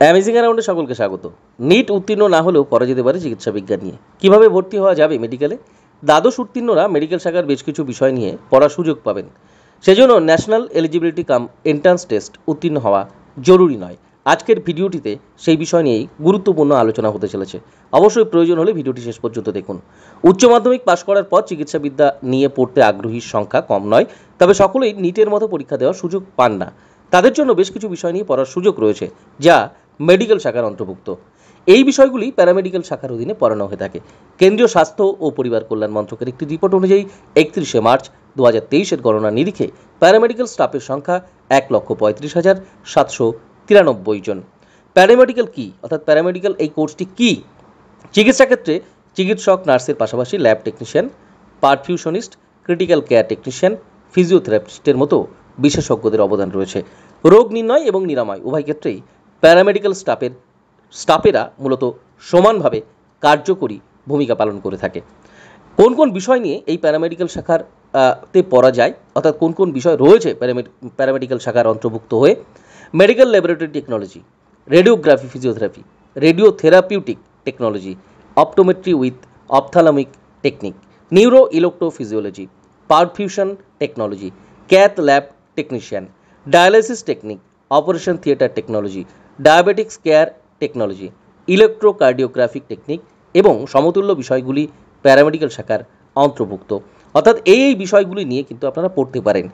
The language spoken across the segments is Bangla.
অ্যামেজিং অ্যারাউন্ডে সকলকে স্বাগত। নিট উত্তীর্ণ না হলেও পড়া যেতে পারে চিকিৎসা বিজ্ঞান নিয়ে। কিভাবে ভর্তি হওয়া যাবে মেডিকেলে? দ্বাদশ উত্তীর্ণরা মেডিকেল শাখার বেশ কিছু বিষয় নিয়ে পড়ার সুযোগ পাবেন। সেজন্য ন্যাশনাল এলিজিবিলিটি কাম এন্ট্রান্স টেস্ট উত্তীর্ণ হওয়া জরুরি নয়। আজকের ভিডিওটিতে সেই বিষয় নিয়েই গুরুত্বপূর্ণ আলোচনা হতে চলেছে। অবশ্যই প্রয়োজন হলে ভিডিওটি শেষ পর্যন্ত দেখুন। উচ্চ মাধ্যমিক পাশ করার পর চিকিৎসাবিদ্যা নিয়ে পড়তে আগ্রহীর সংখ্যা কম নয়, তবে সকলেই নিটের মতো পরীক্ষা দেওয়ার সুযোগ পান না। তাদের জন্য বেশ কিছু বিষয় নিয়ে পড়ার সুযোগ রয়েছে, যা মেডিকেল শাখার অন্তর্ভুক্ত। এই বিষয়গুলি প্যারামেডিক্যাল শাখার অধীনে পড়ানো হয়ে থাকে। কেন্দ্রীয় স্বাস্থ্য ও পরিবার কল্যাণ মন্ত্রকের একটি রিপোর্ট অনুযায়ী 31শে মার্চ 2023-এর গণনা নিরিখে প্যারামেডিক্যাল স্টাফের সংখ্যা 1,35,793 জন। প্যারামেডিক্যাল কি, অর্থাৎ প্যারামেডিক্যাল এই কোর্সটি কি? চিকিৎসা ক্ষেত্রে চিকিৎসক, নার্সের পাশাপাশি lab technician, perfusionist, critical care technician, ফিজিওথেরাপিস্টের মতো বিশেষজ্ঞদের অবদান রয়েছে। রোগ নির্ণয় এবং নিরাময় উভয় ক্ষেত্রেই প্যারামেডিক্যাল স্টাফেরা মূলত সমানভাবে কার্যকরী ভূমিকা পালন করে থাকে। কোন কোন বিষয় নিয়ে এই প্যারামেডিক্যাল শাখার তে পড়া যায়, অর্থাৎ কোন কোন বিষয় রয়েছে প্যারামেডিক্যাল শাখার অন্তর্ভুক্ত হয়ে? Medical laboratory technology, radiography physiotherapy, radiotherapeutic technology, optometry with ophthalmic technique, neuro electrophysiology, perfusion technology, cath lab technician, dialysis technique, operation theatre technology, diabetics care technology, electrocardiographic technique এবং সমতুল্য বিষয়গুলি প্যারামেডিক্যাল শাখার অন্তর্ভুক্ত। অর্থাৎ এই বিষয়গুলি নিয়ে কিন্তু আপনারা পড়তে পারেন।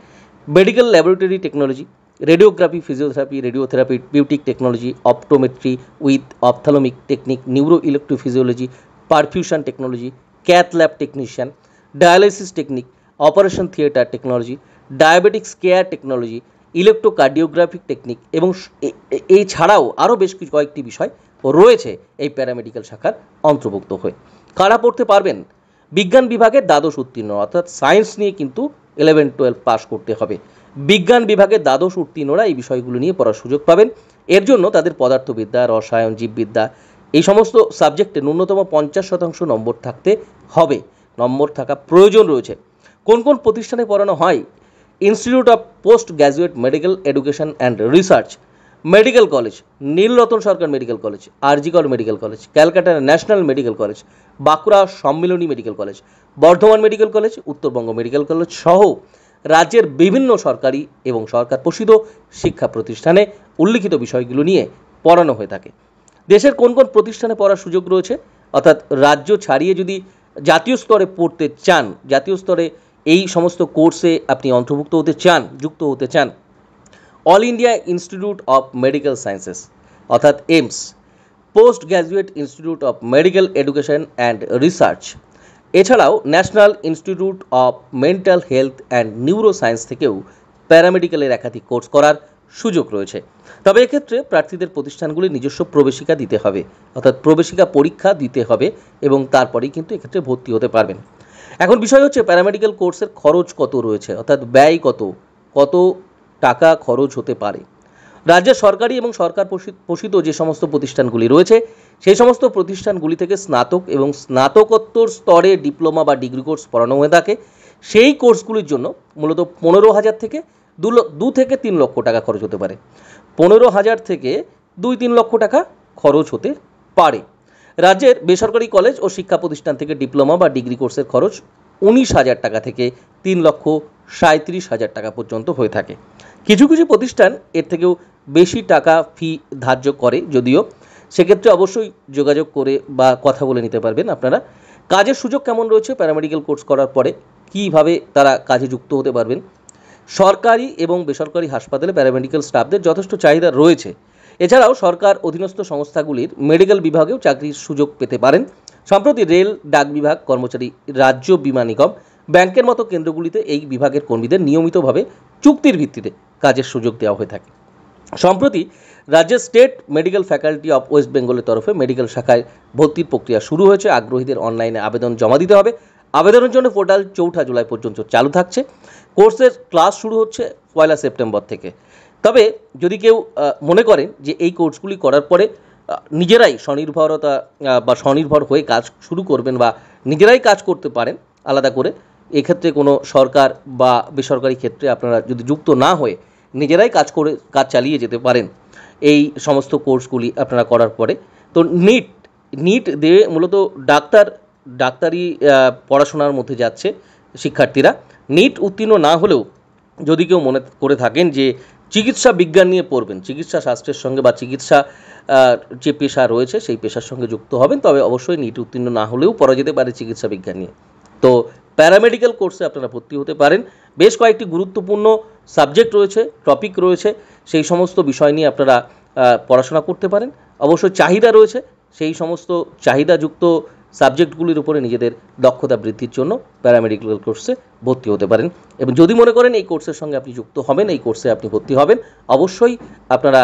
Medical laboratory technology, radiography physiotherapy, radiotherapeutic technology, optometry with ophthalmic technique, neuro electrophysiology, perfusion technology, cath lab technician, dialysis technique, operation theatre technology, diabetics care technology, electrocardiographic technique এবং এছাড়াও আরও বেশ কয়েকটি বিষয় রয়েছে এই প্যারামেডিক্যাল শাখার অন্তর্ভুক্ত হয়ে। কারা পড়তে পারবেন? বিজ্ঞান বিভাগের দ্বাদশ উত্তীর্ণ, অর্থাৎ সায়েন্স নিয়ে কিন্তু 11-12 পাস করতে হবে। বিজ্ঞান বিভাগের দ্বাদশ উত্তীর্ণরা এই বিষয়গুলো নিয়ে পড়ার সুযোগ পাবেন। এর জন্য তাদের পদার্থবিদ্যা, রসায়ন, জীববিদ্যা এই সমস্ত সাবজেক্টে ন্যূনতম 50% নম্বর থাকতে হবে, নম্বর থাকা প্রয়োজন রয়েছে। কোন কোন প্রতিষ্ঠানে পড়ানো হয়? Institute of post graduate medical education and research, medical college, Nilratan Sarkar medical college, RG Kar medical college, Calcutta national medical college, Bankura Sammilani medical college, Bardhaman medical college, Uttarbanga medical college সহ রাজ্যের বিভিন্ন সরকারি এবং সরকার পোষিত শিক্ষা প্রতিষ্ঠানে উল্লিখিত বিষয়গুলো নিয়ে পড়ানো হয়ে থাকে। দেশের কোন কোন প্রতিষ্ঠানে পড়ার সুযোগ রয়েছে, অর্থাৎ রাজ্য ছাড়িয়ে যদি জাতীয় স্তরে পড়তে চান, জাতীয় স্তরে এই সমস্ত কোর্সে আপনি অন্তর্ভুক্ত হতে চান, যুক্ত হতে চান? All India institute of medical sciences অর্থাৎ AIIMS, post graduate institute of medical education and research, এছাড়াও national institute of mental health and neuro science থেকেও প্যারামেডিক্যালের একাধিক কোর্স করার সুযোগ রয়েছে। তবে এক্ষেত্রে প্রার্থীদের প্রতিষ্ঠানগুলির নিজস্ব প্রবেশিকা দিতে হবে, অর্থাৎ প্রবেশিকা পরীক্ষা দিতে হবে এবং তারপরেই কিন্তু এক্ষেত্রে ভর্তি হতে পারবেন। এখন বিষয় হচ্ছে প্যারামেডিক্যাল কোর্সের খরচ কত রয়েছে, অর্থাৎ ব্যয় কত টাকা খরচ হতে পারে। রাজ্যের সরকারি এবং সরকার পোষিত যে সমস্ত প্রতিষ্ঠানগুলি রয়েছে সেই সমস্ত প্রতিষ্ঠানগুলি থেকে স্নাতক এবং স্নাতকোত্তর স্তরে ডিপ্লোমা বা ডিগ্রি কোর্স পড়ানো হয়ে থাকে। সেই কোর্সগুলির জন্য মূলত 15,000 থেকে 2 থেকে 3 লক্ষ টাকা খরচ হতে পারে। 15,000 থেকে 2-3 লক্ষ টাকা খরচ হতে পারে। রাজ্যের বেসরকারি কলেজ ও শিক্ষা প্রতিষ্ঠান থেকে ডিপ্লোমা বা ডিগ্রি কোর্সের খরচ 19,000 টাকা থেকে 3,37,000 টাকা পর্যন্ত হয়ে থাকে। কিছু কিছু প্রতিষ্ঠান এর থেকেও বেশি টাকা ফি ধার্য করে, যদিও সেক্ষেত্রে অবশ্যই যোগাযোগ করে বা কথা বলে নিতে পারবেন আপনারা। কাজের সুযোগ কেমন রয়েছে প্যারামেডিক্যাল কোর্স করার পরে, কীভাবে তারা কাজে যুক্ত হতে পারবেন? সরকারি এবং বেসরকারি হাসপাতালে প্যারামেডিক্যাল স্টাফদের যথেষ্ট চাহিদা রয়েছে। এছাড়াও সরকার অধীনস্থ সংস্থাগুলির মেডিকেল বিভাগেও চাকরির সুযোগ পেতে পারেন। সম্প্রতি রেল, ডাক বিভাগ, কর্মচারী রাজ্য বীমা নিগম, ব্যাংকের মতো কেন্দ্রগুলিতে এই বিভাগের কর্মীদের নিয়মিতভাবে চুক্তির ভিত্তিতে কাজের সুযোগ দেওয়া হয়ে থাকে। সম্প্রতি রাজ্যের state medical faculty of West বেঙ্গলের তরফে মেডিকেল শাখায় ভর্তির প্রক্রিয়া শুরু হয়েছে। আগ্রহীদের অনলাইনে আবেদন জমা দিতে হবে। আবেদনের জন্য পোর্টাল 4 জুলাই পর্যন্ত চালু থাকছে। কোর্সের ক্লাস শুরু হচ্ছে 1 সেপ্টেম্বর থেকে। তবে যদি কেউ মনে করেন যে এই কোর্সগুলি করার পরে নিজেরাই স্বনির্ভরতা বা স্বনির্ভর হয়ে কাজ শুরু করবেন বা নিজেরাই কাজ করতে পারেন আলাদা করে, এক্ষেত্রে কোনো সরকার বা বেসরকারি ক্ষেত্রে আপনারা যদি যুক্ত না হয়ে নিজেরাই কাজ চালিয়ে যেতে পারেন, এই সমস্ত কোর্সগুলি আপনারা করার পরে। তো নিট দিয়ে মূলত ডাক্তারি পড়াশোনার মধ্যে যাচ্ছে শিক্ষার্থীরা। নিট উত্তীর্ণ না হলেও যদি কেউ মনে করে থাকেন যে চিকিৎসা বিজ্ঞান নিয়ে পড়বেন, চিকিৎসা শাস্ত্রের সঙ্গে বা চিকিৎসা যে পেশা রয়েছে সেই পেশার সঙ্গে যুক্ত হবেন, তবে অবশ্যই নিট উত্তীর্ণ না হলেও পড়া যেতে পারে চিকিৎসা বিজ্ঞান নিয়ে। তো প্যারামেডিক্যাল কোর্সে আপনারা ভর্তি হতে পারেন। বেশ কয়েকটি গুরুত্বপূর্ণ সাবজেক্ট রয়েছে, টপিক রয়েছে, সেই সমস্ত বিষয় নিয়ে আপনারা পড়াশোনা করতে পারেন। অবশ্যই চাহিদা রয়েছে, সেই সমস্ত চাহিদাযুক্ত সাবজেক্টগুলির উপরে নিজেদের দক্ষতা বৃদ্ধির জন্য প্যারামেডিক্যাল কোর্সে ভর্তি হতে পারেন। এবং যদি মনে করেন এই কোর্সের সঙ্গে আপনি যুক্ত হবেন, এই কোর্সে আপনি ভর্তি হবেন, অবশ্যই আপনারা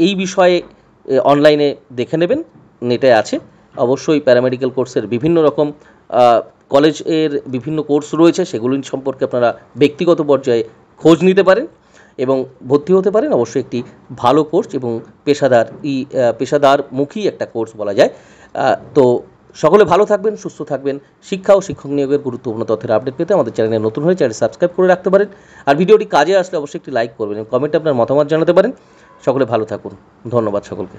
এই বিষয়ে অনলাইনে দেখে নেবেন, নেটে আছে। অবশ্যই প্যারামেডিক্যাল কোর্সের বিভিন্ন রকম কলেজের বিভিন্ন কোর্স রয়েছে, সেগুলি সম্পর্কে আপনারা ব্যক্তিগত পর্যায়ে খোঁজ নিতে পারেন এবং ভর্তি হতে পারেন। অবশ্যই একটি ভালো কোর্স এবং পেশাদারমুখী একটা কোর্স বলা যায়। তো সকলে ভালো থাকবেন, সুস্থ থাকবেন। শিক্ষা ও শিক্ষক নিয়োগের গুরুত্বপূর্ণ তথ্যের আপডেট পেতে আমাদের চ্যানেলে নতুন হলে চ্যানেল সাবস্ক্রাইব করে রাখতে পারেন। আর ভিডিওটি কাজে আসলে অবশ্যই একটি লাইক করবেন এবং কমেন্টে আপনার মতামত জানাতে পারেন। সকলে ভালো থাকুন। ধন্যবাদ সকলকে।